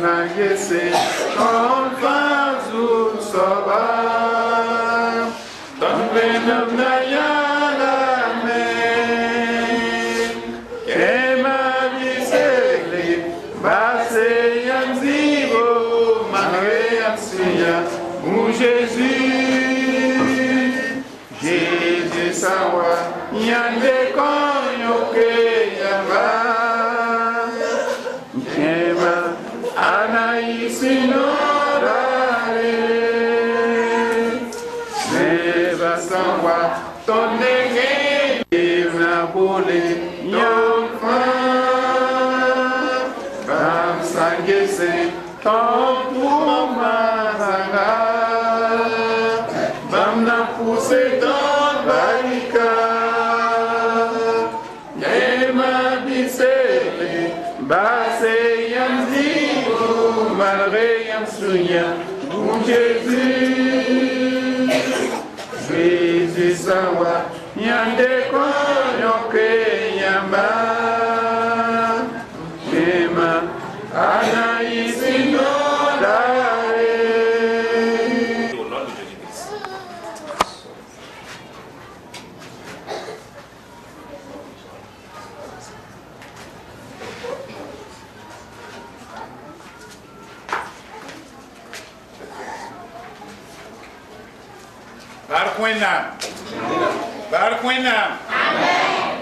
Nagese, ton fazul soba, ton venam nayala me, kema visele, base yanzibo, mare yansiya, mon Jésus, Jésus sawa, yande konyoke yamba. Anaïsinodare, Neva Sangwa, ton négé, na bole, yon fan, Bam Sangese, ton Poumazanga, Bam na pousse dans Barika, Yema Bisele, Basse Yanzi. Malgré un souvenir, mon Jésus, Jésus sawa, yande konyoke yamba, Ema anaïsinodare. Au nom de Jésus-Christ. Barkwena. Amen.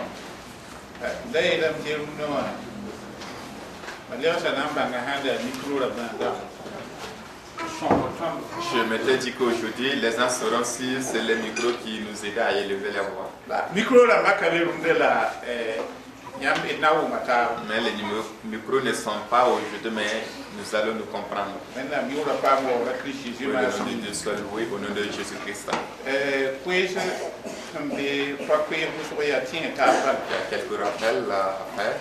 Đây làm chiều nữa. Mà nếu sẽ nắm bằng cái hai đời micro là bằng Je m'étais dit qu'aujourd'hui, les gens sauront si c'est les micros qui nous aident à élever la voix. Micro là, ma carrière de la mais les micros ne sont pas aujourd'hui, mais nous allons nous comprendre. Maintenant, il n'y aura pas de Christ Jésus. Le nom de Dieu soit loué au nom de Jésus-Christ. Il y a quelques rappels à faire.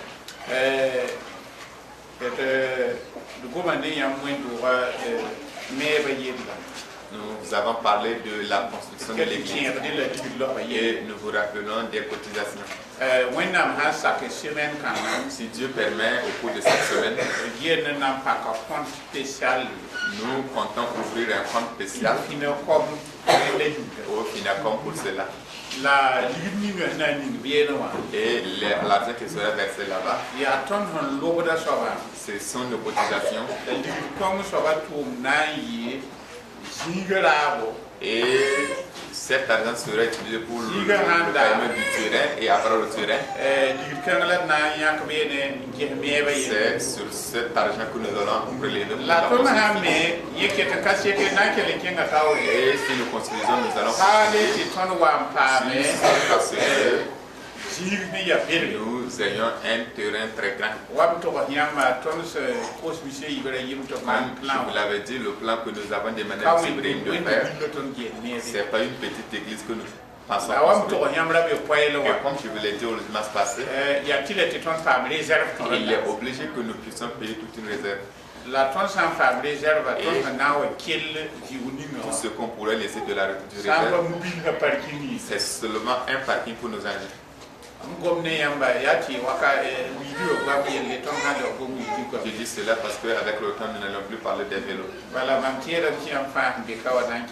Nous avons parlé de la construction de l'église et nous vous rappelons des cotisations. Si Dieu permet, au cours de cette semaine, nous comptons ouvrir un compte spécial au Finacom pour cela. Et l'argent qui sera versé là-bas, ce sont nos cotisations. Et cet argent sera utilisé pour le paiement du terrain et après le terrain. C'est sur cet argent que nous allons ouvrir les et si nous construisons, nous allons nous ayons un terrain très grand. Comme je vous l'avais dit, le plan que nous avons demandé à Ibrahim de faire, ce n'est pas une petite église que nous pensons construire. Et comme je vous l'ai dit au dimanche passé, il est obligé que nous puissions payer toute une réserve. Tout ce qu'on pourrait laisser de la réserve, c'est seulement un parking pour nos engins. Je dis cela parce qu'avec le temps, nous n'allons plus parler des vélos.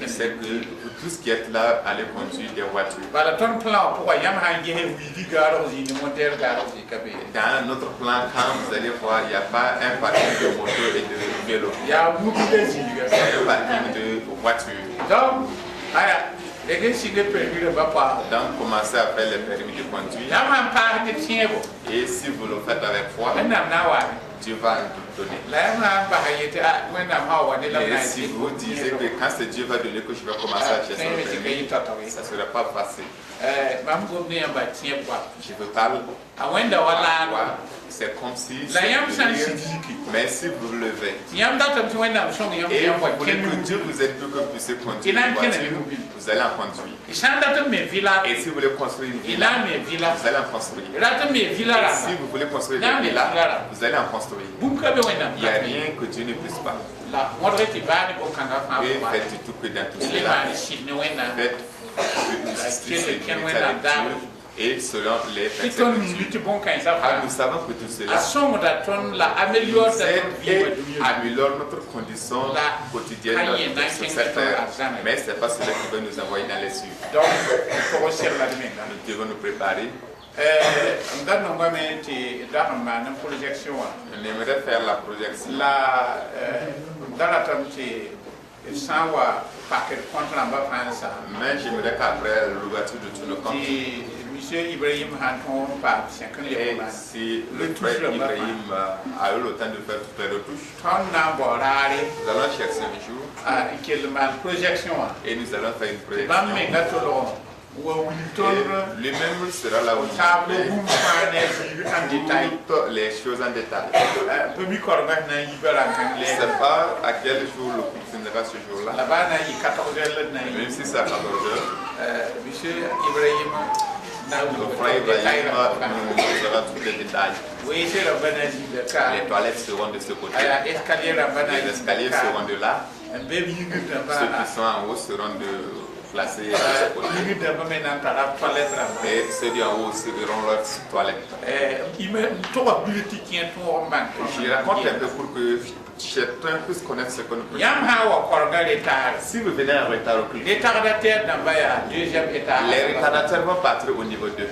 Je sais que vous tous qui êtes là, allez conduire des voitures. Dans notre plan, quand vous allez voir, il n'y a pas un parking de moto et de vélo. C'est un parking de voiture. Donc, commencez à faire les permis de conduire. Et si vous le faites avec foi, Dieu va nous donner. Et si vous disiez que quand c'est Dieu va donner que je vais commencer à chercher le permis, ça ne sera pas facile. Je veux parler. C'est comme si mais si vous le levez et vous voulez que Dieu vous aide pour que vous puissiez conduire une voiture, vous allez en conduire. Et si vous voulez construire une villa, vous allez en construire. Et si vous voulez construire une villa, vous allez en construire. Il n'y a rien que Dieu ne puisse pas. Et faites du tout que dans tout cela, faites justice et Dieu Et selon les personnes, nous savons que tout cela améliore notre condition quotidienne sur cette terre. Mais ce n'est pas cela qui va nous envoyer dans les cieux. Donc, nous devons nous préparer. On aimerait faire la projection. Mais j'aimerais qu'après l'ouverture de tout le compte, Monsieur Ibrahim Hanton par si le frère Ibrahim a eu le temps de faire toutes les retouches, nous allons chercher un jour et nous allons faire une projection. Et lui-même sera là où toutes les choses en détail. Je ne sais pas à quel jour le coup finira ce jour-là. Même si c'est à 14 heures. Monsieur Ibrahim le frère Ibrahim nous aura tous les détails. Les toilettes seront de ce côté. Les escaliers seront de là. Ceux qui sont en haut seront placés de ce côté. Et ceux d'en haut aussi auront leur toilette. Je raconte un peu pour que chacun puisse connaître ce que nous faisons. Si vous venez en retard au culte, les retardateurs vont partir au niveau 2.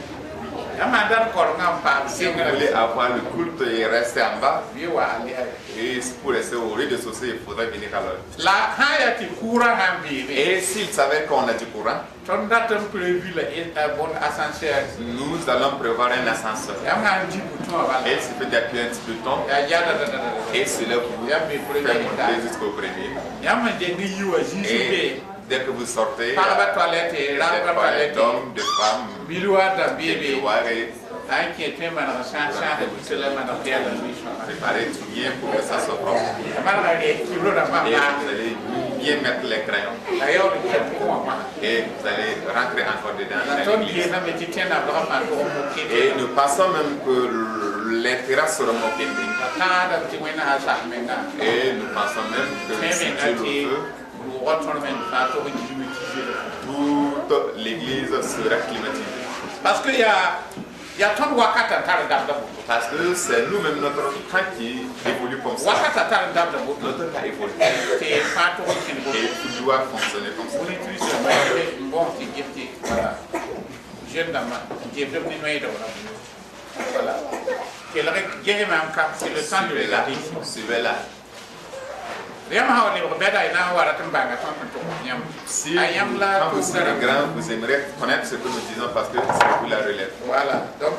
Si vous voulez avoir le culte et rester en bas, et pour rester au rez-de-chaussée, il faudrait venir à l'heure. Et s'il savait qu'on a du courant, nous allons prévoir un ascenseur. Et il suffit d'appuyer un petit bouton et cela vous fait monter jusqu'au premier. Et dès que vous sortez, des d'hommes, de femmes, des miroirs et préparez tout bien pour que ça soit propre. Et vous allez bien mettre les crayons. Et vous allez rentrer encore dedans. Et nous pensons même que les terrasses seront occupées. Et nous pensons même que si Dieu le veut, toute l'église sera climatisée. Parce que c'est nous-mêmes notre temps qui évolue comme ça. Notre temps évolue. Et tout doit fonctionner comme ça. Voilà. C'est le temps de regarder. Suivez-la. Si quand vous serez grand, vous aimerez connaître ce que nous disons parce que c'est vous la relève. Voilà, donc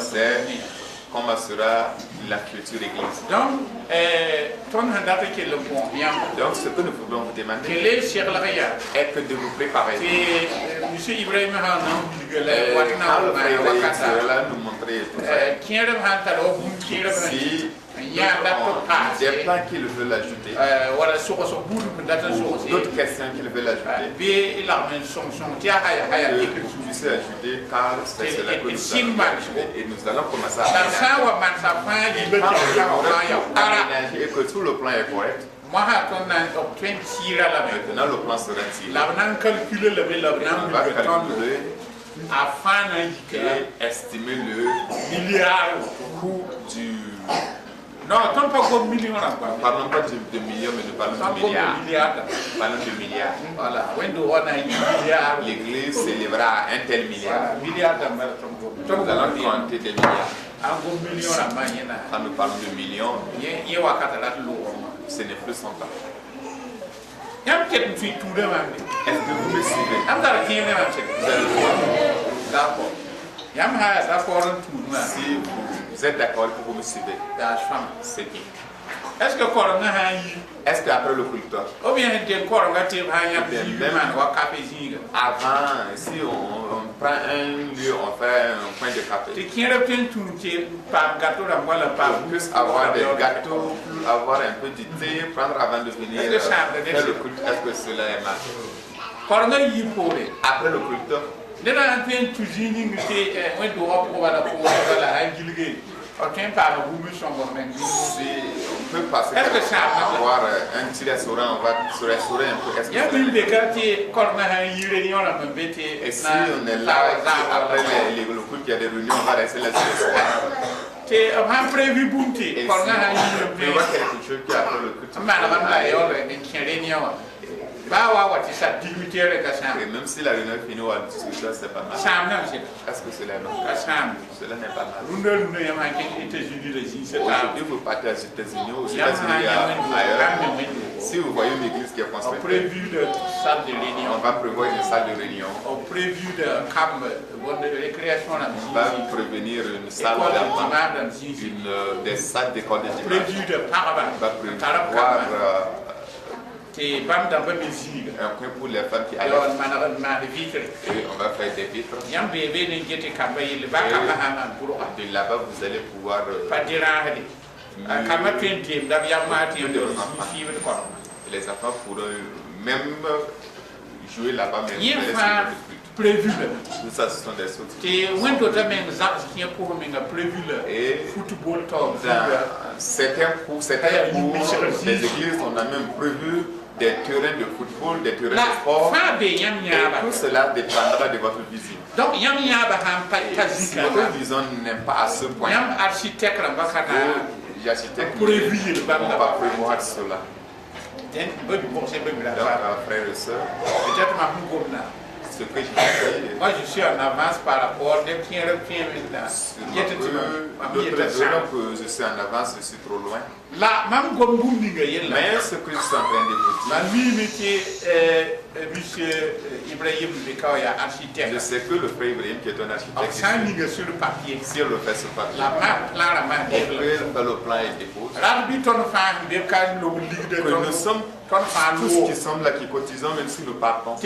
c'est comment sera la future église. Donc, ce que nous voulons vous demander est que de vous préparer. Monsieur Ibrahim quand le frère Ibrahim sera là, nous montrer tout ça. Si des plans qu'il veut l'ajouter, d'autres questions qu'il veut l'ajouter, que vous puissiez ajouter car c'est cela que nous allons et nous allons commencer à aménager et que tout le plan est correct. Maintenant le plan sera tiré. On va calculer et estimer le coût du... Non, parlons pas de millions, mais nous parlons de milliards. Parlons de milliards. Voilà. L'église s'élèvera à un tel milliard. Nous allons compter des milliards. Quand nous parlons de millions, ce n'est plus son temps. Est-ce que vous me suivez? Vous allez voir. D'accord. Si vous êtes d'accord que vous me suivez, c'est bien. Est-ce qu'après le culte, avant, si on prend un lieu, on fait un point de café, on puisse avoir des gâteaux, avoir un peu de thé, prendre avant de venir faire le culte, est-ce que cela est mal? Après le culte, si on peut passer avoir un petit restaurant, on va se restaurer un peu. Est-ce que et si on est là, après le coup qu'il y a des réunions, on va rester là sur le soir. Et on prévu Bounty. Et si on prévoit quelque chose qui après le coup, et même si la réunion finit à 18h, c'est pas mal. Est-ce que cela est normal? Cela n'est pas mal. Aujourd'hui, vous partez aux États-Unis, ailleurs. Si vous voyez une église qui est construite, on va prévoir une salle de réunion. On va prévenir une salle d'enfants, des salles d'école de dimanche. On va prévoir un coin pour les femmes qui allaient. Et on va faire des vitres. Et de là-bas, vous allez pouvoir les enfants pourront même jouer là-bas. Prévu. Tout ça, ce sont des choses. Et certains cours, des églises, on a même prévu des terrains de football, des terrains de sport. Et tout cela dépendra de votre vision. Donc, si votre vision n'est pas à ce point, l'architecte ne va pas prévoir cela. Donc, frères et sœurs, ce que moi je suis en avance par rapport à d'autres que je suis en avance, je suis trop loin. Mais ce que je suis en train de vous dire, je sais que le frère Ibrahim qui est un architecte, sur le papier, si on le fait sur papier, on peut le plan et dépose. Que nous sommes tous qui sommes là, qui cotisons, même si nous partons.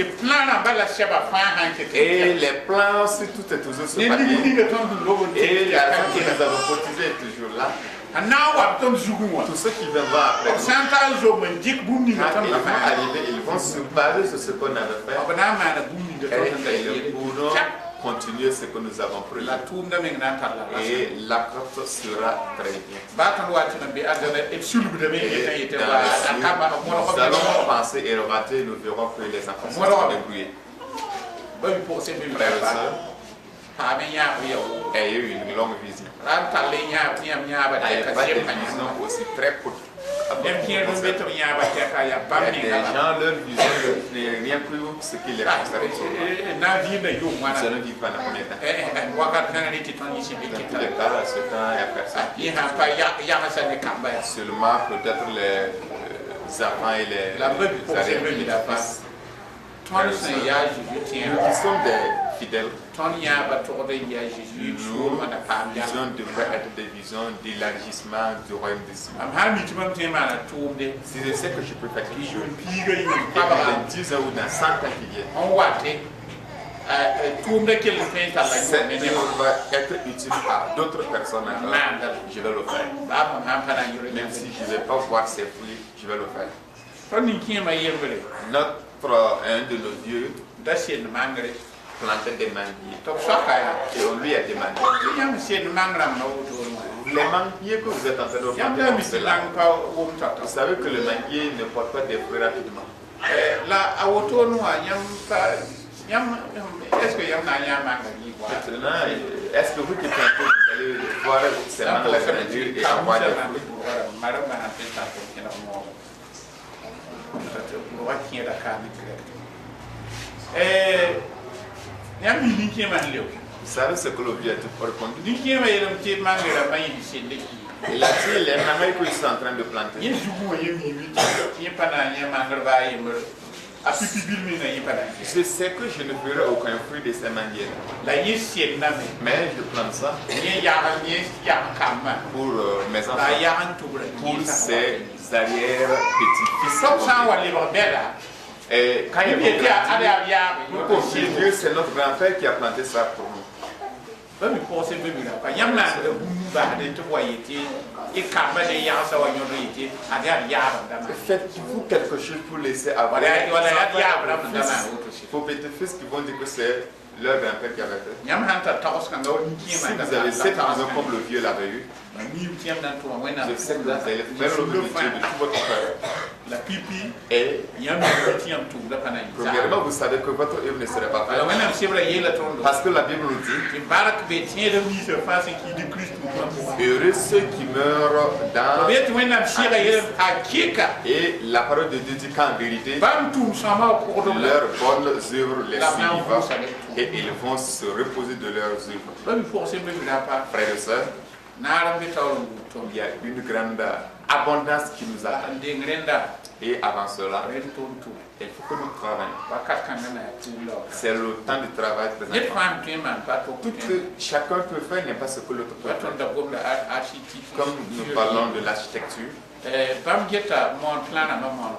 Et les plans, si tout est toujours sur papier, et l'argent que nous avons cotisé est toujours là. Tous ceux qui viennent voir après, ils vont se baser sur ce qu'on avait fait. Et ils pourront continuer ce que nous avons prévu. Et la côte sera très bien. Nous allons penser et rater, nous verrons que les enfants sont débrouillés. Frères et sœurs, ayez une longue vision. Ayez pas des visions aussi très courtes. Il y a des gens, leur vision n'est rien que ce qui les concerne. Ils allons vivre pendant combien de temps? Dans tous les cas, à ce temps, il n'y a personne. Seulement peut-être les enfants et les arrière-petits-fils. Nous qui sommes des fidèles, nos visions devraient être des visions d'élargissement du royaume des cieux. Si je sais que je peux faire quelque chose, dans 10 ans ou dans 100 ans qui viennent, cette œuvre va être utile à d'autres personnes, je vais le faire. Même si je ne vais pas voir ses fruits, je vais le faire. Un de nos dieux plantait des manguiers. Et on lui a demandé, les manguiers que vous êtes en train de planter, vous savez que le manguier ne porte pas des fruits rapidement. Maintenant, est-ce que vous qui plantez, vous allez voir ces mangues-là grandir et avoir des fruits? Vous savez ce que le vieux a répondu? Il a dit les mangues qu'ils sont en train de planter. Je sais que je ne ferai aucun fruit de ces manguiers. Mais je plante ça pour mes enfants, pour ces arrière-petits-fils. Et quand il est Dieu, c'est notre grand-père qui a planté ça pour nous. Faites-vous quelque chose pour laisser avoir vos petits-fils qui vont dire que c'est leur grand-père qui avait fait. Nyam hanta tawos kan gaw ni Si kima vous avez cette vision comme le vieux l'avait eu, ni tiam dan to wena je sais que vous allez faire l'objet de Dieu de tout votre cœur. la pipi Et nyam ni tiam to da kana premièrement, vous savez que votre œuvre ne serait pas ala faite. wena sibra yela tondo Parce que la Bible nous dit, ki barak be tien de mi se face qui du Christ mo heureux ceux qui meurent dans... be tu wena sira yela hakika Et la parole de Dieu dit qu'en vérité, bam tum sama ko do leurs bonnes œuvres les La main en vous, ça suivent et ils vont se reposer de leurs œuvres. bam forcer me vra pas Frères et sœurs, nara be tawlo to il y a une grande abondance qui nous attend. ndengrenda Et avant cela, ren to il faut que nous travaillions. wakat kan na tu lo C'est le temps de travail net présent. fam tu man pas to Tout que chacun peut faire n'est pas ce que l'autre peut waton faire. da gomda architecture Comme nous parlons de l'architecture, bam geta mon plan na mon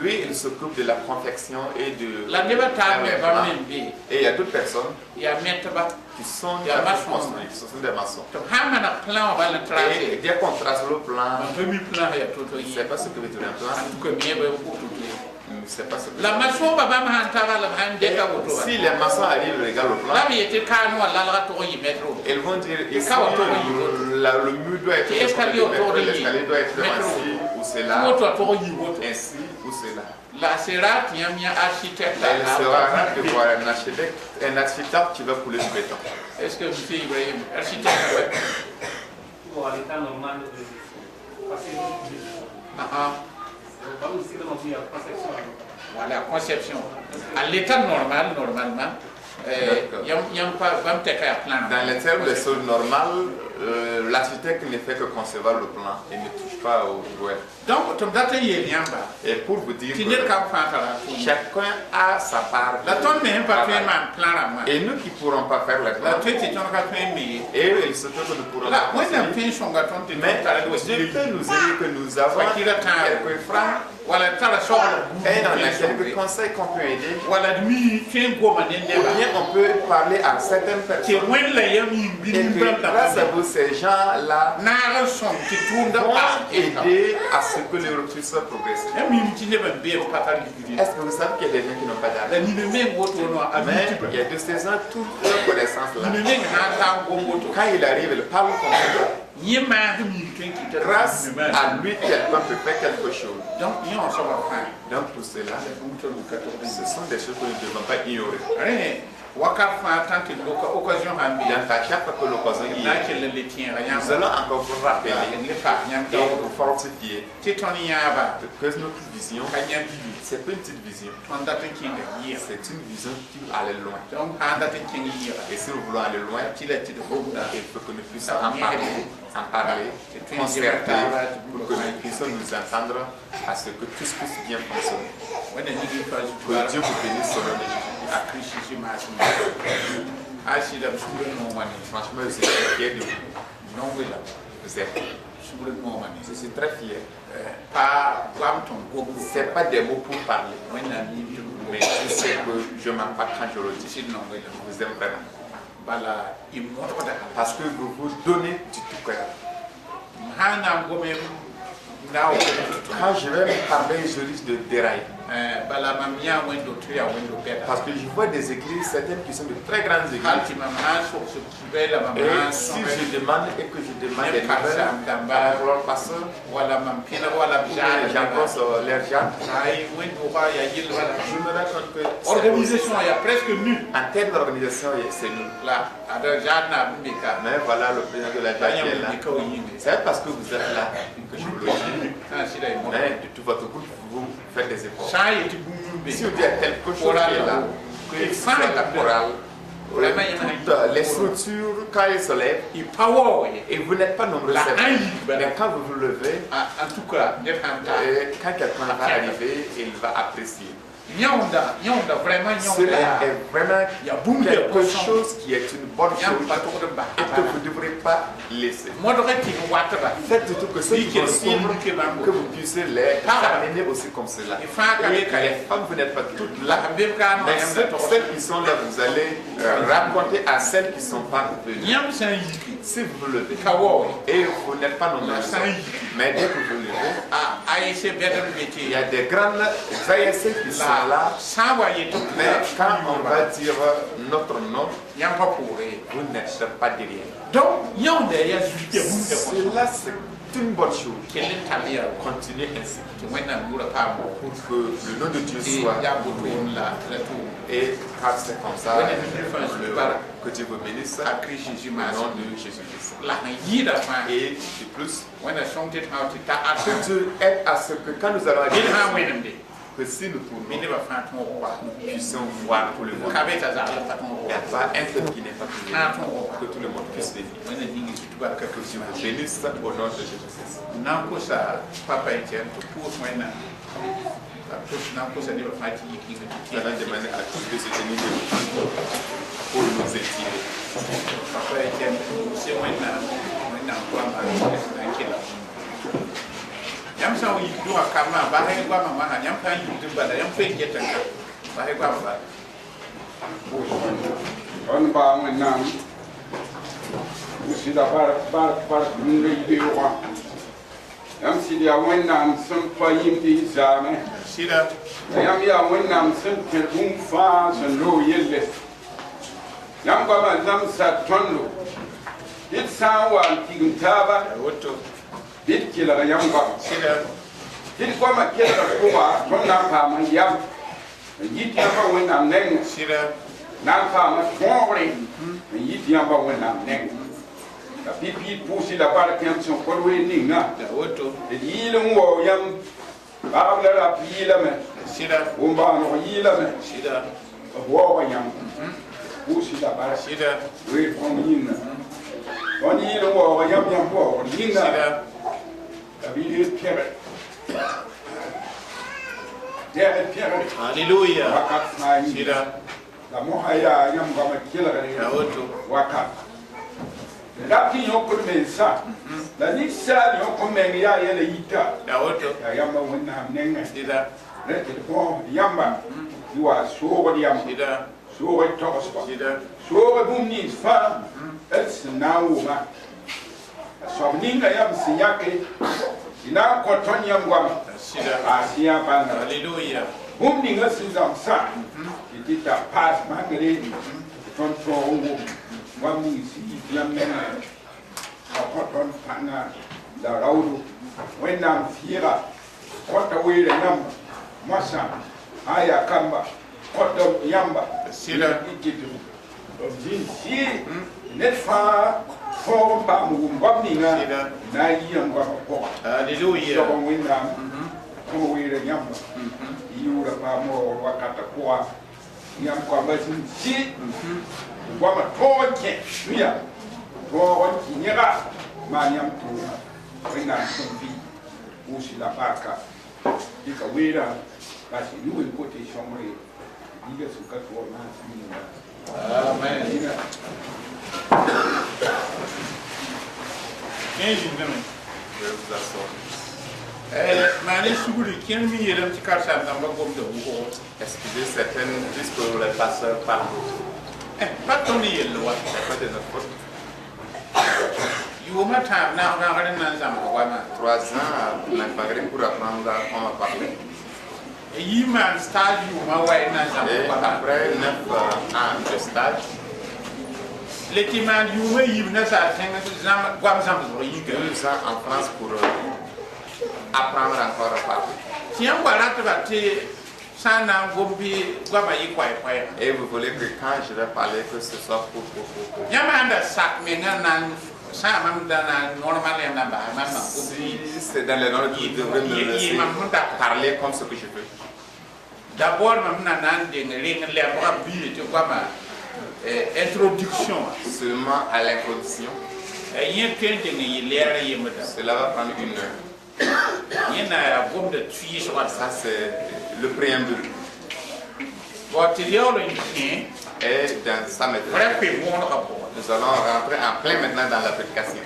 lui, il s'occupe de la confection et de... la neba ta me bam Et membe il y a d'autres personnes ya metba qui sont Il y a des maçons. construits, ce sont des maçons. to hamana plan va le Et tracer dès qu'on trace le plan, un peu mi plan ya to je ne sais pas ce que veut dire un plan, ko me ba ko to je ne sais pas ce que... la maçon ba bam han ta la han de ka ko to Si les maçons arrivent, regardent le plan, la mi était kanu la la to yi metro ils vont dire ici, Quand on le mur doit être Et escalier autour de lui. l'escalier doit être Métro. ainsi ou ko cela, to yi woto ainsi ou cela. la serat yam ya architecte Il sera rare de voir un architecte qui va couler du béton. est-ce que monsieur Ibrahim architecte Bon, à l'état normal de passer ah pas aussi dans la conception. voilà conception à l'état normal normalement yam pas bam te ka plan Dans les termes de choses normales, l'architecte ne fait que concevoir le plan et ne touche pas au jouet. donc tom data yel yamba Et pour vous dire ti net que kam fantara to chacun a sa part. la ton me pas travail. fait man plan la ma Et nous qui ne pourrons pas faire le la plan, tu ti ton ka fait me et il se peut que nous pourrons la pas when am conseiller. fin songa ton ti Mais tara do Dieu peut nous aider que nous avons quelques francs wala tara so et on a quelques conseils qu'on peut aider. wala mi fin go man ne Ou ba bien on peut parler à certaines ti personnes. when la yam yi Et bin que bam grâce ta à vous, ces gens-là na son ti tunda vont pa aider à ce que les puisse progresser. yam yi ti ne ban be patali di Est-ce que vous savez qu'il y a des gens qui n'ont pas la d'argent? ni me me woto no a Mais mi il y a de ces gens, toute leur connaissance là. ni me ha ta go woto Quand il arrive, il parle comme ça. ni ma mi ken ki ta Grâce à lui, quelqu'un peut faire quelque chose. donc ni on so va faire Donc pour cela, ce sont des choses que nous ne devons pas ignorer. waka fa tant que occasion ha mi Donc à chaque fois que l'occasion y na est, ke le tien rien nous allons encore vous rappeler ne fa nyam et do vous fortifier ti ton yaba que notre vision, kanya bibi c'est pas une petite vision, on da tin kinga yi c'est une vision qui va aller loin. donc ha da tin kinga yi Et si nous voulons aller loin, ti la ti de bogda il faut que nous puissions en parler, concerter, pour que nous puissions nous entendre à ce que tout puisse bien fonctionner. wanda ni gi fa Que Dieu vous bénisse sur le a krishi ji ma su a shi da su no mani Franchement, je suis fier de vous. non wila Vous êtes. su no mani Je suis très fier. pa wam ton gogo Ce n'est pas des mots pour parler, wanda ni du mais je sais que je m'en pas quand je le dis. si non wila Je vous aime vraiment. bala imoto da Parce que vous vous donnez du tout cœur. hana gome now Quand je vais me parler, je risque de dérailler. bala mamia wendo tria wendo beda Parce que je vois des églises, certaines qui sont de très grandes églises. halti mama so so bela Et mama si je demande et que je demande des nouvelles à leur pasteur, wala mampina wala bijana j'embrasse leurs gens, ai wendo ba ya yil wala je me rends compte que c'est organisation ya presque nul en termes d'organisation, c'est nul. là ada jana mbika Mais voilà le président de la banya qui est là. mbika oyinde C'est parce que vous êtes là que je vous le dis. ah sida imo Mais de tout votre groupe, vous faites des efforts. sai ti bumbe Si on dit à quelque chose qui est là, que c'est la chorale, toutes les structures, quand elles se lèvent, i power et vous n'êtes pas nombreux, La c'est vrai. haine, Mais quand vous vous levez, en tout cas ne fanta quand quelqu'un va arriver, il va apprécier. nyonda vraiment Cela nyonda est vraiment ya bumbe quelque chose qui est une bonne nyam chose pa to ko ba et que vous ne devrez pas laisser. modorati wataba Faites tout que ceux qui sont sombres, que que vous puissiez les amener aussi comme cela. il fa ka Et be ka les femmes, vous n'êtes pas toutes là. la be ka no Mais yam da to celles qui sont là, vous allez raconter à celles qui ne sont pas venues. nyam san yiki Si vous vous levez ka wo et vous n'êtes pas nombreux, mais dès que vous levez, a Il y a des grandes ASC qui sont là. Mais quand on va dire notre nom, vous n'êtes pas derrière. Cela, c'est une bonne chose. Continuez ainsi. Pour que le nom de Dieu soit et car c'est comme ça que Dieu vous bénisse au nom de Jésus-Christ. Et de plus, que Dieu aide à ce que quand nous allons aller, que si nous tournons, nous puissions voir tout le monde. Il n'y a pas un peuple qui n'est pas privé, que tout le monde puisse venir. Que Dieu vous bénisse au nom de Jésus-Christ. Nous allons demander à tous de se tenir debout pour nous étirer. Yam si dia wennam sun fa yimdi zame Sida yam ya wennam sun telbum fa sun lo yelle yam ba ma zam sa tonlo dit sa wa tigum taba woto dit kila yam ba Sida dit ko ma kila ko wa tonna pa ma yam yit ya ba wennam neng Sida na pa ma tore yit ya ba wennam neng la pipi pousse la barre qui est son coloué ninga et il mo yam ba la pi la me Sida umba no yila me Sida wo yam pousse la barre Sida we from yin on yil wo yam yam wo ninga Sida la bi pierre der pierre Alléluia wakat na yin Sida la mo haya yam ba ma kila ga wakat la qui ont comme ça la ni ça ont comme ya ya la yita ya yamba wonna nenga Sida le bon yamba you are so what yamba Sida so what to Sida so bum ni fa it's now ma so ninga yam si yake ina ko ton yamba Sida asia banga Alléluia bum ninga si zam sa itita pass mangere ton to wami si yamena apoton pana da raudu wenam fira kota wele nam masa aya kamba kota yamba Sida ikitu si net fa fo ba mu ngomninga na yiyamba ko Alléluia so wenam ko wele yamba yura pa mo wakata kwa yam kwa basin si wama toke mia to wanki nyera maniam to wina kumbi usi la baka dika wira basi niwe kote shomre diga suka to na singa amen Kenji ndame vous asseoir. Mani suguri ken mi yeram ci karsa ndamba gom de wo Excusez certaines puisque les pasteurs parlent. pas ton yello wa C'est pas de notre faute. you ma ta na garan nan zam ko ma 3 ans, on a pagé pour apprendre comment parler. e yi man stage you ma wa nan zam Et ko ma après 9 ans de stage, le ti man you ma yi na sa ten zam gwam zam zo yi 2 ans en France pour apprendre encore à parler. ti an wala ta ba te sana gombi gwama yi kwai kwai Et vous voulez que quand je vais parler, que ce soit pour. yama anda sak me nan sa mam dana normal ya namba mam Si c'est dans les normes, vous devrez me laisser parler comme ce que je veux. d'abord mam nan de ring le ba bi te gwama introduction Seulement à l'introduction, yin ken de ni lere yimda cela va prendre 1 heure. yina gom de tui so Ça, c'est le préambule. bo te yolo yin Et dans ça maintenant, vrai pe mo no ko nous allons rentrer en plein maintenant dans l'application.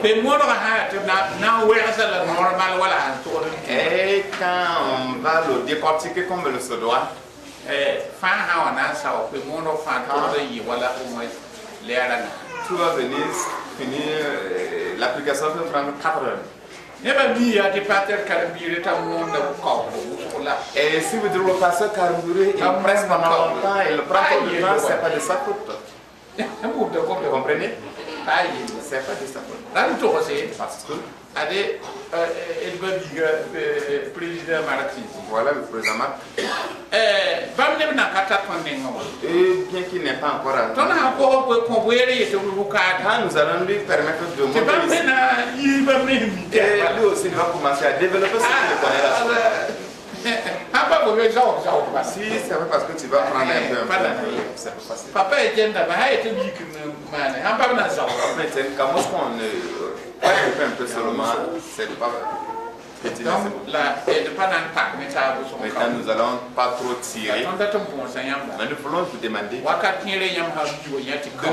pe mo no ha te na we asala normal wala to Et quand on va le décortiquer comme il se doit, fa ha wana sa pe mo no fa to yi wala o mo lere na tout va venir finir. L'application va prendre 4 heures. Et si vous dites le pasteur Karambouré, il presse pendant longtemps et le prend tout le temps, c'est pas de sa faute. Vous comprenez? C'est pas de sa faute. Parce que voilà le président Marc. Et bien qu'il n'ait pas encore arrivé, nous allons lui permettre de monter ici. Et lui aussi il va commencer à développer ce qu'il connaît là. Si c'est vrai parce que tu vas prendre un peu, c'est pas facile. Papa est un un peu seulement, c'est pas petit. Donc là, maintenant nous allons pas trop tirer. Mais nous voulons vous demander de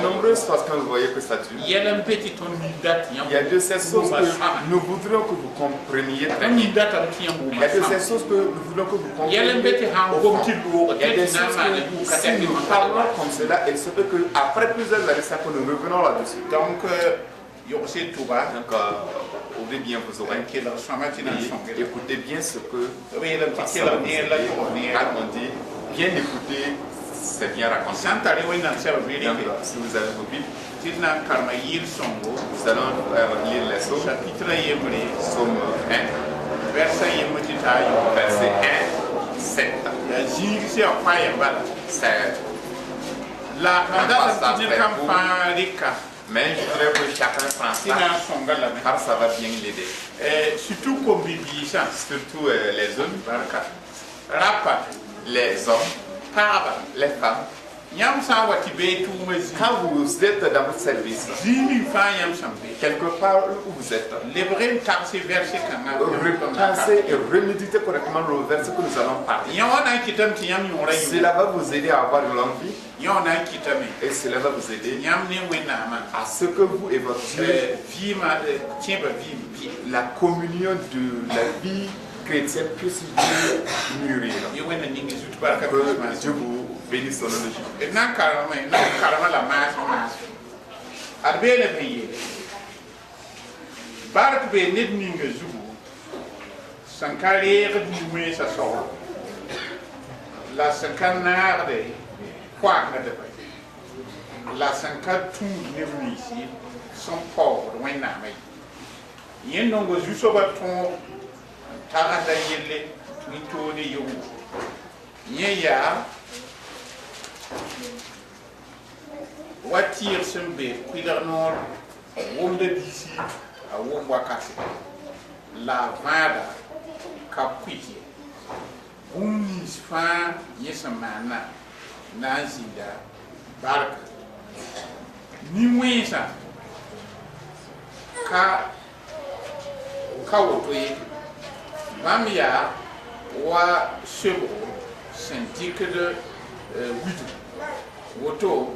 nombreuses fois quand vous voyez que ça dure. Il y a de ces choses que nous voudrions que vous compreniez très bien. Il y a de ces choses que nous voulons que vous compreniez. Il y a des choses que si nous parlons comme cela, il se peut qu'après plusieurs années, ça que nous revenons là-dessus. Donc, ouvrez bien vos oreilles et écoutez bien ce que on dit. Bien écouter, c'est bien raconter. Si vous avez vos Bibles, nous allons lire les psaumes. Psaume 1, verset 1, 7. Mais je voudrais que chacun prenne ça, car ça va bien l'aider. Surtout les hommes, les femmes. Quand vous êtes dans votre service, quelque part où vous êtes, repensez et reméditez correctement le verset que nous allons parler. Cela va vous aider à avoir de l'envie. Et cela va vous aider à ce que vous et votre Dieu, la communion de la vie chrétienne puisse mûrir. Que Dieu vous bénisse au nom de Jésus. La sanka tout ne ici sont pauvres loin n'amé. Yen non go juso baton tarada yelle mito de yo. Yen ya watir sembe kuidar nor wonde d'ici a womwa kase. La vada kapuiti. Unis fa yesamana nazida barka ni mwesa ka wotoye bamia wa sebo syndic de widu woto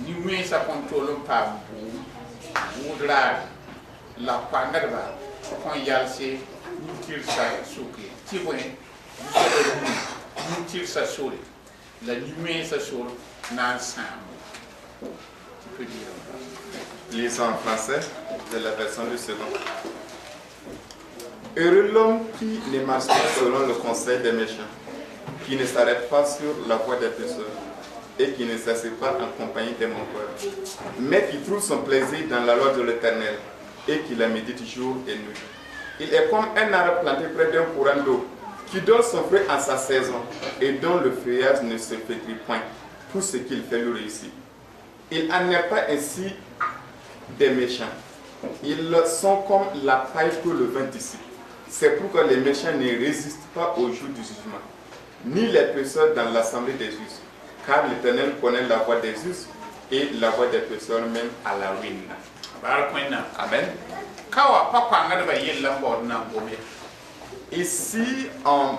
ni mwesa contrôle pa wudra la pangarba kon yalse ni tirsa souke tibone ni tirsa sole la nuée sa sole nan sam. Tu peux dire. Lisons en français de la version du second. Heureux l'homme qui ne marche pas selon le conseil des méchants, qui ne s'arrête pas sur la voie des pécheurs et qui ne s'assied pas en compagnie des moqueurs, mais qui trouve son plaisir dans la loi de l'Éternel et qui la médite jour et nuit. Il est comme un arbre planté près d'un courant d'eau, qui donne son fruit en sa saison et dont le feuillage ne se flétrit point. Tout ce qu'il fait lui réussit. Il n'en est pas ainsi des méchants. Ils sont comme la paille que le vent dissipe. C'est pourquoi les méchants ne résistent pas au jour du jugement, ni les pécheurs dans l'assemblée des justes, car l'Éternel connaît la voie des justes et la voie des pécheurs même à la ruine. Amen. Ici, on ne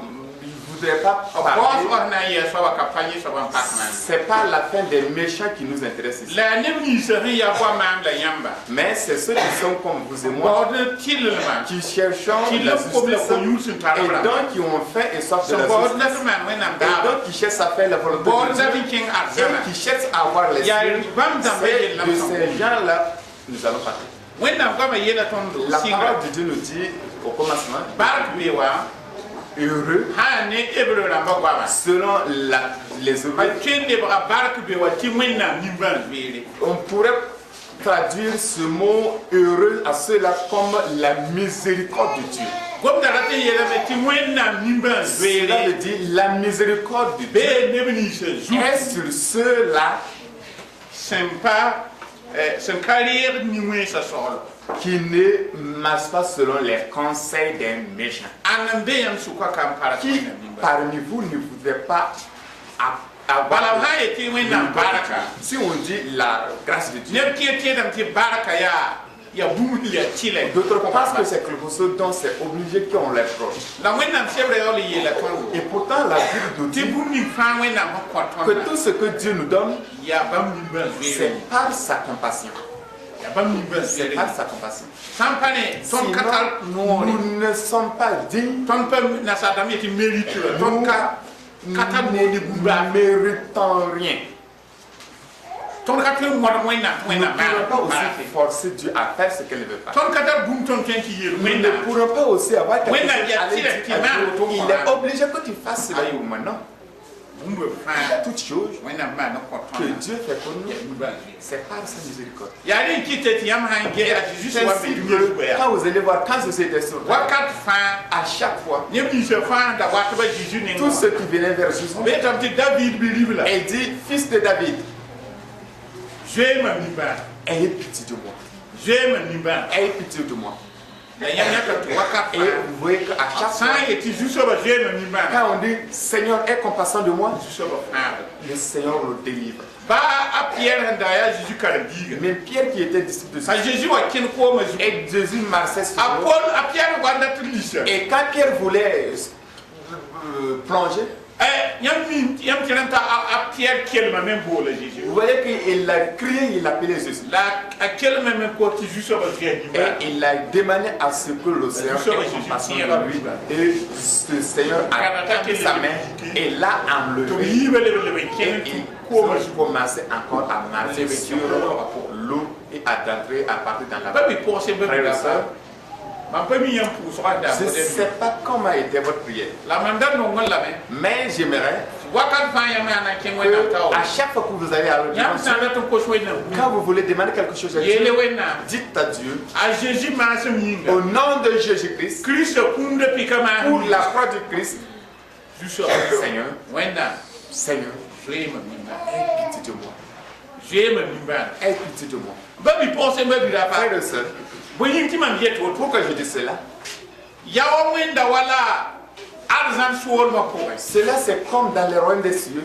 voudrait pas parler. C'est pas la fin des méchants qui nous intéresse ici. Mais c'est ceux qui sont comme vous et moi, qui cherchent la justice et donc qui ont faim et soif de la justice. Et donc qui cherchent à faire la volonté de Dieu et qui cherchent à avoir les cieux. De ces gens-là, nous allons parler. La parole de Dieu nous dit au commencement, heureux selon les Hébreux. On pourrait traduire ce mot heureux à cela comme la miséricorde de Dieu. Cela veut dire la miséricorde de Dieu est sur ceux-là qui ne marchent pas selon les conseils des méchants. Qui parmi vous ne voudrait pas avoir si on dit la grâce de Dieu, d'autres pensent que c'est quelque chose dont c'est obligé qu'on les proche. Et pourtant la Bible nous dit que tout ce que Dieu nous donne, c'est par sa compassion. C'est par sa compassion. Sinon, nous ne sommes pas dignes. Nous ne méritons rien. Nous ne pourrons pas aussi forcer Dieu à faire ce qu'elle ne veut pas. Nous ne pourrons pas aussi avoir quelque chose à aller dire à Dieu. Il est obligé que tu fasses cela maintenant. Toute chose que Dieu fait pour nous, c'est par sa miséricorde. Quand vous allez voir, quand vous étiez sur terre, à chaque fois, tous ceux qui venaient vers Jésus, elle dit, fils de David, ayez pitié de moi. Ayez pitié de moi. Et vous voyez qu'à chaque fois, quand on dit Seigneur, aie compassion de moi, le Seigneur le délivre. Mais Pierre qui était disciple de Jésus, et Jésus marchait sur l'eau. Et quand Pierre voulait plonger, vous voyez qu'il a crié, il appelait Jésus. Et il a demandé à ce que le Seigneur ait compassion de lui. Et ce Seigneur a pris sa main et l'a enlevé. Et il commençait encore à marcher sur l'eau et à entrer à partir dans la vie. Frères et sœurs, je ne sais pas comment était votre prière, mais j'aimerais à chaque fois que vous allez à l'audience, quand vous voulez demander quelque chose à Dieu, dites à Dieu, au nom de Jésus-Christ, pour la croix de Christ, Seigneur, Seigneur, aie pitié de moi. Aie pitié de moi. Frères et sœurs, pourquoi je dis cela? Cela c'est comme dans les royaumes des cieux.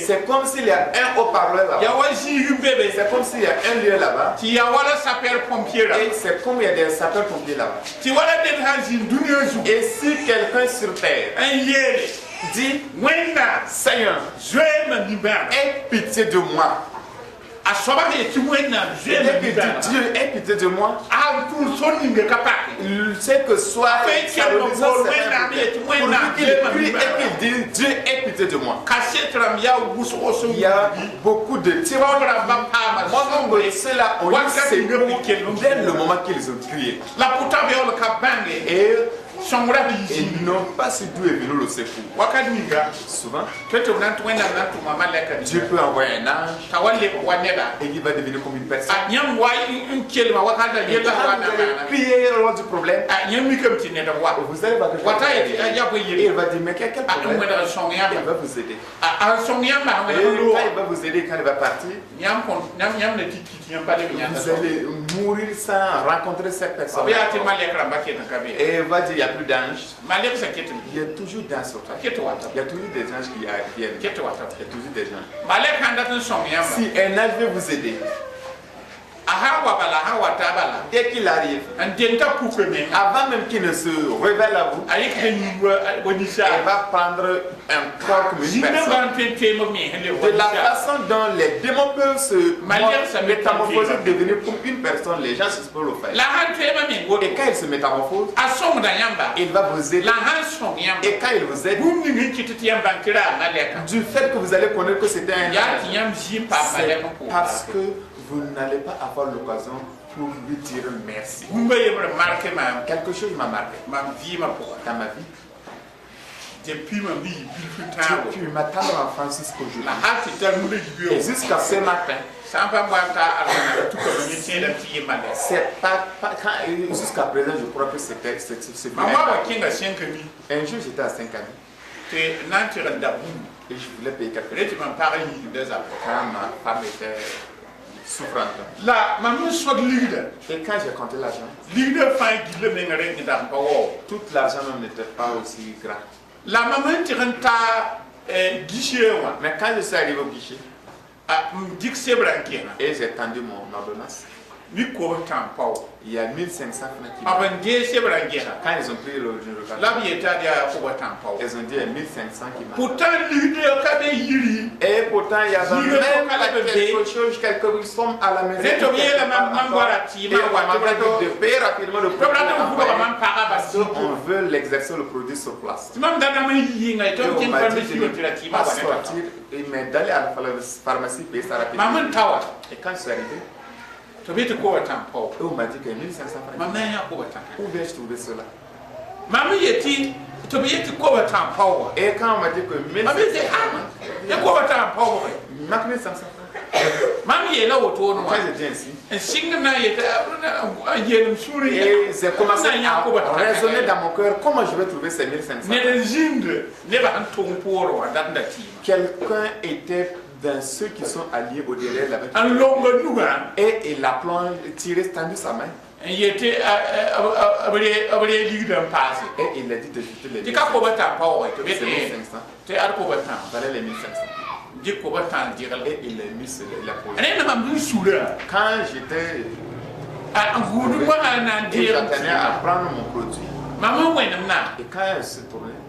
C'est comme s'il y a un haut-parleur là-bas. C'est comme s'il y a un lieu là-bas. Et c'est comme il y a des sapeurs-pompiers là-bas. Et si quelqu'un sur terre dit Seigneur, aie pitié de moi. Dieu aie pitié de moi. C'est que soit qu'il prie et qu'il dit Dieu aie pitié de moi. Il y a beaucoup de tiroirs. Ceux-là ont eu ces mots dès le moment qu'ils ont crié. Et ils n'ont pas su d'où est venu le secours. Souvent, Dieu peut envoyer un ange et il va devenir comme une personne. Et quand vous allez prier lors du problème, vous allez voir que il va dire mais quel problème? Il va vous aider. Et quand il va vous aider, quand il va partir, vous allez mourir sans rencontrer cette personne. Et il va dire il n'y a plus d'anges. Il y a toujours d'anges sur terre. Il y a toujours des anges qui viennent. Il y a toujours des anges. Si un ange veut vous aider, dès qu'il arrive, avant même qu'il ne se révèle à vous, il va prendre un corps comme une personne. De la façon dont les démons peuvent se métamorphoser, devenir comme une personne, les gens peuvent le faire. Et quand il se métamorphose, il va vous aider. Et quand il vous aide, du fait que vous allez connaître que c'était un ange, c'est parce que vous n'allez pas avoir l'occasion pour lui dire merci. Quelque chose m'a marqué dans ma vie. Depuis ma vie, depuis ma tendre enfance jusqu'aujourd'hui. Et jusqu'à ce matin, c'est pas jusqu'à présent, je crois que c'était un jour j'étais à 5 amis. Et je voulais payer quelque chose. Quand ma femme était souffrante. Et quand j'ai compté l'argent, tout l'argent n'était pas aussi grand. Mais quand je suis arrivé au guichet, et j'ai tendu mon ordonnance, il y a 1500 francs qui quand ils ont pris le repas, ils ont dit 1500 qui m'ont. Et pourtant il y avait même quelque chose, quelques sommes à la maison. Et on m'a dit de payer rapidement le produit parce qu'on veut l'exercer le produit sur place. Et on m'a dit de ne pas sortir, mais d'aller à la pharmacie payer ça rapidement. Et quand je suis arrivé, et on m'a dit que 1500 francs. Où vais-je trouver cela? Et quand on m'a dit que 1500 francs. Quand je dis ainsi, et j'ai commencé à raisonner dans mon cœur comment je vais trouver ces 1500 francs. Quelqu'un était dans ceux qui sont alliés au derrière là-bas. Et il a tiré, tendu sa main. Et il a dit de jeter les 1500. C'est 1500. Voilà les 1500. Et il a mis la pose. Quand j'étais et j'attendais à prendre mon produit. Et quand elle se tournait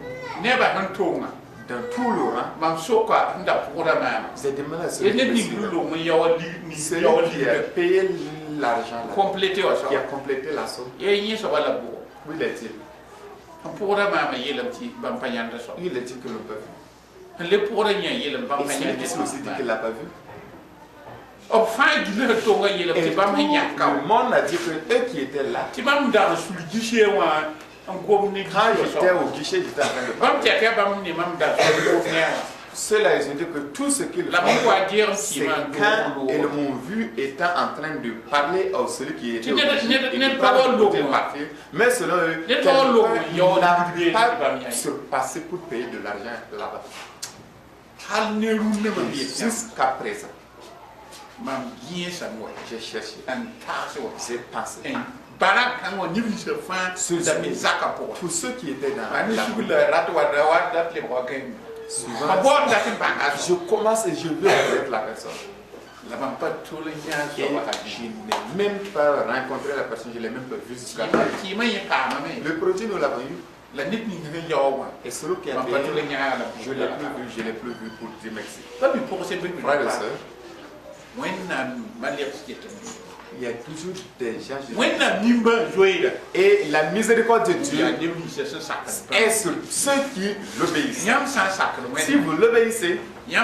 dans tout le rang, j'ai demandé à celui qui a payé l'argent, qui a complété la somme. Où est-il? Il a dit que l'on peut. Et celui qui aussi dit qu'il ne l'a pas vu. Et tout le monde a dit que eux qui étaient là, quand j'étais au guichet, j'étais en train de parler. Ceux-là, ils ont dit que tout ce qu'ils font, c'est quand ils m'ont vu étant en train de parler à celui qui était au guichet, mais selon eux, quelqu'un n'a pas surpassé pour payer de l'argent là-bas. Jusqu'à présent, j'ai cherché, j'ai pensé. Pour ceux qui étaient dans la souvent, je commence et je veux avec la personne. Et je n'ai même pas rencontré la personne, je ne l'ai même pas vu jusqu'à présent. Le produit, nous l'avons eu. Et celui qui a payé, je ne l'ai plus vu pour dire merci. Frères et sœurs, il y a toujours des gens. Et la miséricorde de Dieu est sur ceux qui l'obéissent. Si vous l'obéissez, si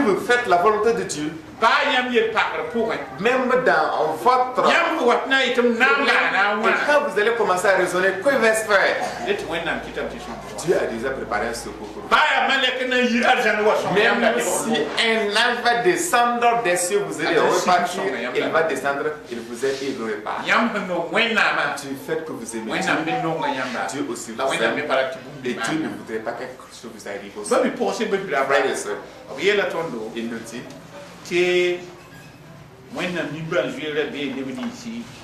vous faites la volonté de Dieu, même dans votre... Et quand vous allez commencer à raisonner, que va-t-il faire? Dieu a déjà préparé un secours pour vous. Même si un ange va descendre des cieux, vous allez repartir, il va descendre, il vous aide et il vous répare. Du fait que vous aimez Dieu aussi vous aime. Et Dieu ne voudrait pas que quelque chose vous arrive aussi. Frères et sœurs, il nous dit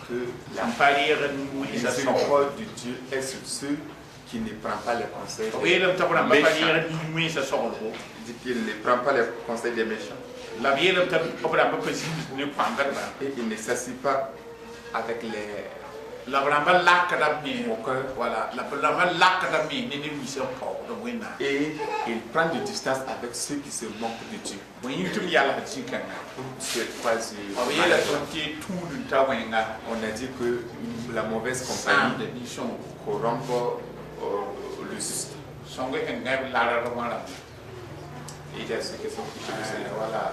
que la miséricorde de Dieu est sur ceux qui ne prennent pas les conseils des méchants. Il dit qu'il ne prend pas les conseils des méchants. Et il ne s'assied pas avec les... Et il prend de distance avec ceux qui se moquent de Dieu. On a dit que la mauvaise compagnie corrompt le juste. Et il y a ceux qui sont fichus de cela.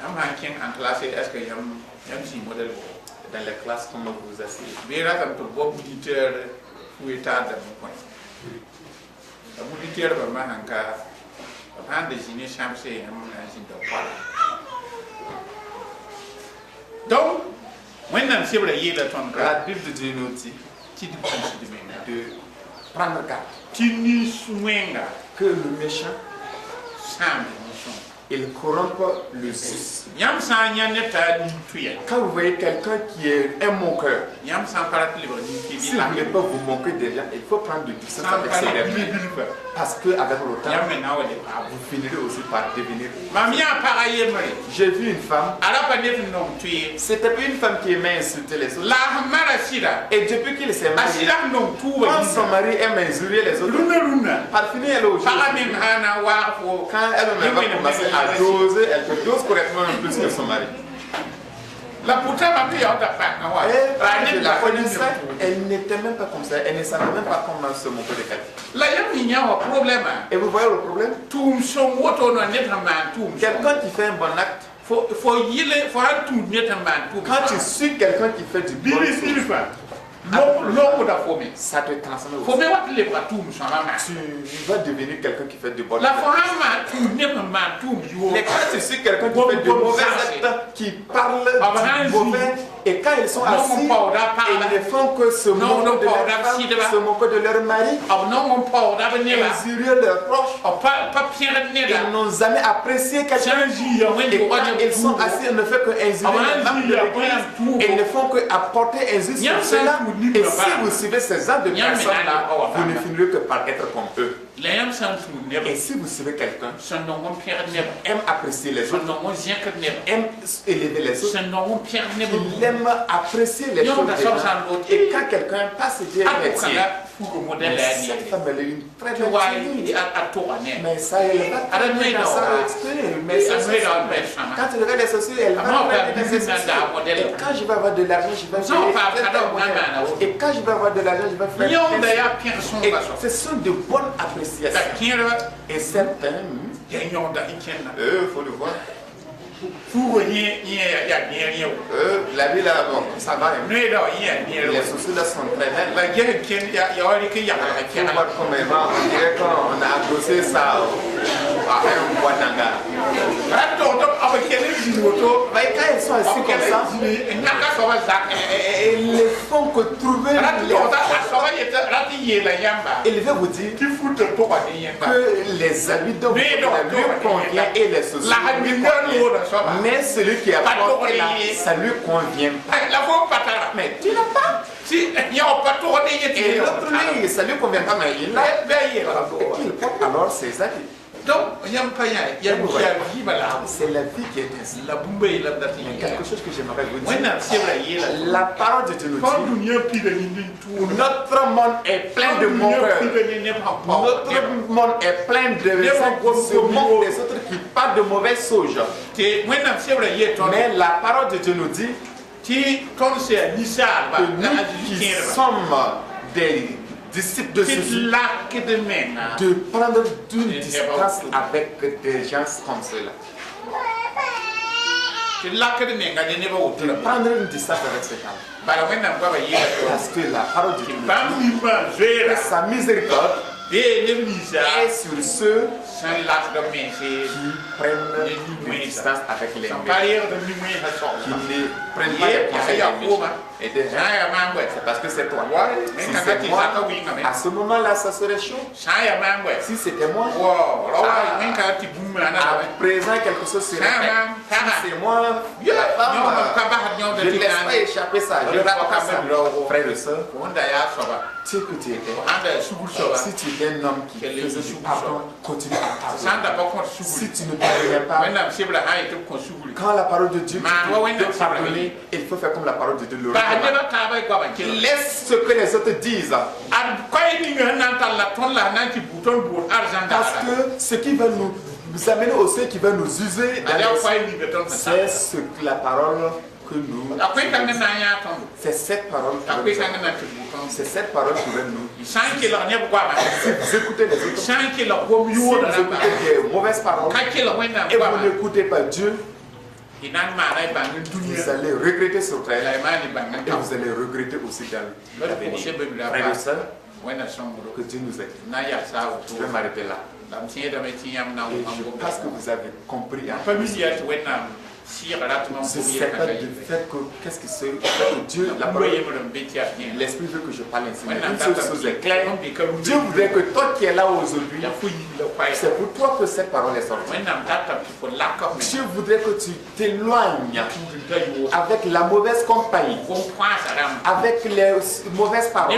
en classe, est-ce que yam si modèle Dans les classes, comment vous vous asseyez? Béra comme tout bon auditeur ou état de mon point. Un auditeur va m'en avant de dîner champier donc, maintenant c'est vrai, il y a la Bible de Dieu nous dit de prendre garde que le méchant il corrompt le juste. Quand vous voyez quelqu'un qui est un moqueur, si vous ne voulez pas vous moquer des gens, il faut prendre du distance avec ses lèvres. Parce qu'avec le temps, vous finirez aussi par devenir. J'ai vu une femme, c'était une femme qui aimait insulter les autres. Et depuis qu'il s'est marié, quand son mari aime injurier les autres, par finir elle est au jour. Quand elle va commencer à doser, elle peut dose correctement plus que son mari. La putain m'a pris en la connaissance, elle n'était même pas comme ça, elle ne savait même pas comment se moquer de quelqu'un. Là, il y a un problème. Et vous voyez le problème? Quelqu'un qui fait un bon acte, quand tu suis quelqu'un qui fait du bon ça te transforme aussi. Tu vas devenir quelqu'un qui fait du bon acte. Mais quand tu suis quelqu'un qui fait de mauvais actes, qui parle du mauvais, et quand ils sont assis, ils ne font que se moquer de leur femme, se moquer de leur mari, injurier leurs proches. Ils n'ont jamais apprécié quelqu'un. Et quand ils sont assis, ils ne font que injurier les membres de l'église. Ils ne font que apporter injustice sur cela. Et si vous suivez ces gens de personnes-là, vous ne finirez que par être comme eux. Et si vous suivez quelqu'un qui aime apprécier les autres, aime élever les autres, il aime apprécier les choses des gens, et quand quelqu'un passe Dieu métier, cette femme elle est une très belle fille, mais ça elle va très bien dans sa expérience, mais ça quand tu regardes les sociétés, elle va très bien dans ses sociétés. Et quand je vais avoir de l'argent, je vais faire et quand je vais avoir de l'argent, je vais faire et ce sont de bonnes appréciations. Et certains, il faut le voir. La vie là, bon, ça va. Les soucis là sont très belles. On voit comment on dirait qu'on a adossé ça à un bois d'anga. Quand ils sont assis comme ça, ils ne font que trouver il veut vous dire que les habits dont lui convient et les soucis lui conviennent. Mais celui qui a porté là, ça lui convient pas. Mais tu n'as pas. Et l'autre, ça lui convient pas, mais il l'a. Et qu'il porte alors ses habits. Donc, c'est la vie qui est ainsi. Mais quelque chose que j'aimerais vous dire. La parole de Dieu nous dit notre monde est plein de moqueurs. Notre monde est plein de gens qui se moquent des autres, qui parlent de mauvaises choses. Mais la parole de Dieu nous dit que nous qui sommes des disciples de Jésus, de prendre une distance avec des gens comme cela. De prendre une distance avec ces gens. Parce que la parole de Dieu que sa miséricorde est sur ceux qui prennent une distance avec les méchants, qui ne prennent pas les conseils des méchants. Et des gens, c'est parce que c'est toi. Si c'est moi, à ce moment-là, ça serait chaud. Si c'était moi, à présent, quelque chose serait fait. Si c'est moi, la femme, je ne laisse pas échapper ça. Je ne rate pas ça. Frère et soeur, tu sais que tu étais. Si tu étais un homme qui faisait du pardon, continue à pardonner. Si tu ne pardonnes pas, quand la parole de Dieu dit de pardonner, il faut faire comme la parole de Dieu le recommande. Laisse ce que les autres disent. Parce que ce qui va nous amener au sein, qui va nous user, c'est ce que la parole que nous. C'est cette parole c'est cette parole qui va nous. Si vous écoutez les autres, si vous écoutez des mauvaises paroles et vous n'écoutez pas Dieu, Vous allez regretter sur terre et vous allez regretter aussi dans l'avenir. Frères et sœurs, que Dieu nous aide. Je vais m'arrêter là. Et je pense que vous avez compris. Je ne sais pas du fait que qu'est-ce que c'est que Dieu, la parole, l'Esprit veut que je parle ainsi. Mais une seule chose est claire. Dieu voudrait que toi qui es là aujourd'hui, c'est pour toi que cette parole est sortie. Dieu voudrait que tu t'éloignes avec la mauvaise compagnie, avec les mauvaises paroles.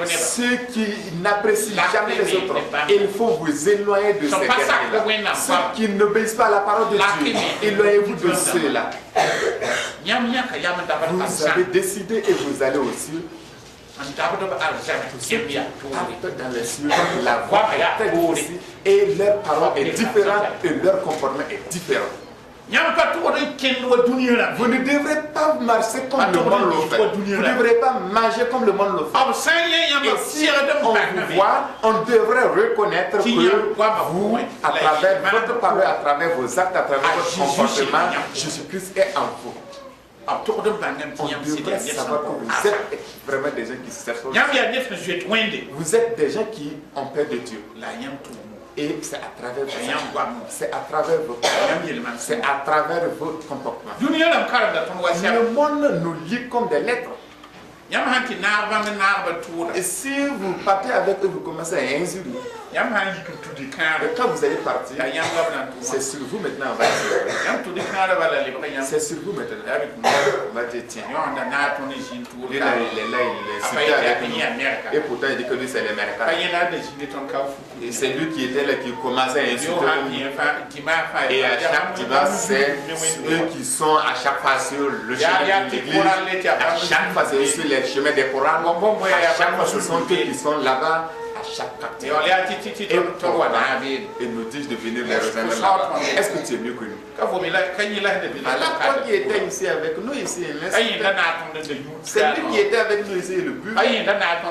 Ceux qui n'apprécient jamais les autres, il faut vous éloigner de ces derniers-là. Ceux qui n'obéissent pas à la parole de Dieu, éloignez-vous de ceux-là. Vous avez décidé et vous allez aussi dans les cieux, la voix est aussi, et leur parole est différente et leur comportement est différent. Vous ne devrez pas marcher comme le monde le fait. Vous ne devrez pas manger comme le monde le fait. Et si on vous voit, on devrait reconnaître que vous, à travers votre parole, à travers vos actes, à travers votre comportement, Jésus-Christ est en vous. On devrait savoir que vous êtes vraiment des gens qui cherchent. Vous êtes des gens qui ont peur de Dieu. Et c'est à travers vous. C'est à travers votre c'est à travers votre comportement. Le monde nous lit comme des lettres. Et si vous partez avec eux, vous commencez à insulter. Et quand vous allez partir, c'est sur vous maintenant. C'est sur vous maintenant. On va dire tiens. Il est là, et pourtant il dit que lui c'est l'Américain. Et c'est lui qui était là qui commençait à insulter. Et à chaque dimanche, c'est eux qui sont à chaque fois sur le chemin de l'église. À chaque fois, c'est sur les chemins des Corans. À chaque fois, ce sont eux qui sont là-bas. À chaque quartier. Et nous disent de venir les rejoindre là-bas. Est-ce que tu es mieux que nous? Alors, toi qui étais ici avec nous, ici, c'est lui qui était avec nous ici, le but.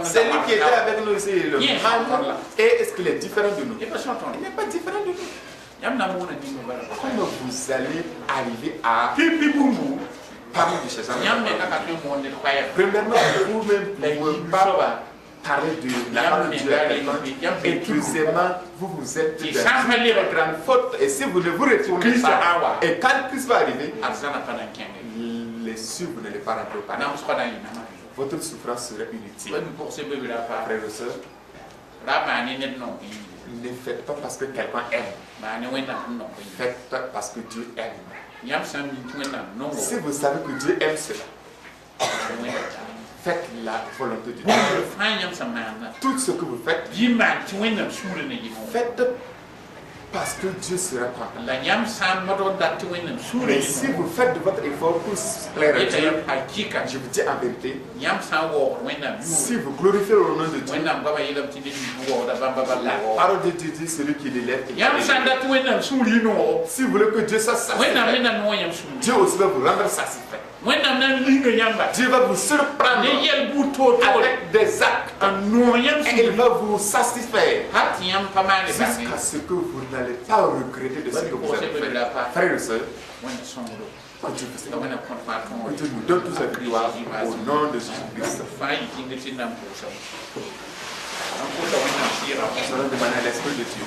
C'est lui qui était avec nous ici, le mal. Et est-ce qu'il est différent de nous? Il n'est pas différent de nous. Comment vous allez arriver à parler de ces hommes? Premièrement, vous-même ne pouvez pas parler de la parole de Dieu à quelqu'un. Et deuxièmement, vous êtes dans une grande faute. Et si vous ne vous retournez pas, et quand Christ va arriver, les cieux, vous n'allez pas rentrer au paradis. Votre souffrance serait inutile. Frères et sœurs, ne faites pas parce que quelqu'un aime. Faites parce que Dieu aime. Si vous savez que Dieu aime cela, faites la volonté de Dieu. Tout ce que vous faites, faites parce que Dieu sera content. Mais si vous faites de votre effort pour plaire à Dieu, je vous dis en vérité, si vous glorifiez le nom de Dieu, la parole de Dieu dit celui qui l'élève. Si vous voulez que Dieu soit satisfait, Dieu aussi va vous rendre satisfait. Dieu va vous surprendre avec des actes et il va vous satisfaire jusqu'à ce que vous n'allez pas regretter de ce que vous avez fait. Frères et sœurs, que Dieu nous donne toute la gloire au nom de Jésus-Christ. Nous allons demander à l'Esprit de Dieu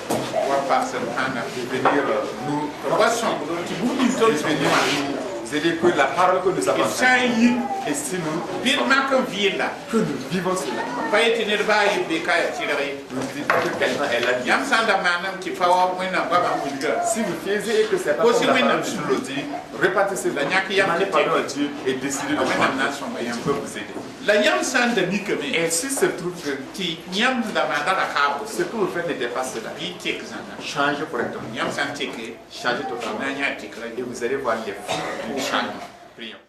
de venir nous aider que la parole que nous avons et si nous que nous vivons cela. Nous disons que quelqu'un est là. Si vous faisiez et que c'est pas comme la parole de Dieu le dit, répartissez la demandez pardon à Dieu et décidez de prendre et Dieu peut vous aider. Et si se trouve que ce que vous faites n'était pas cela, changez correctement, changez totalement et vous allez voir les fruits du changement. Prions.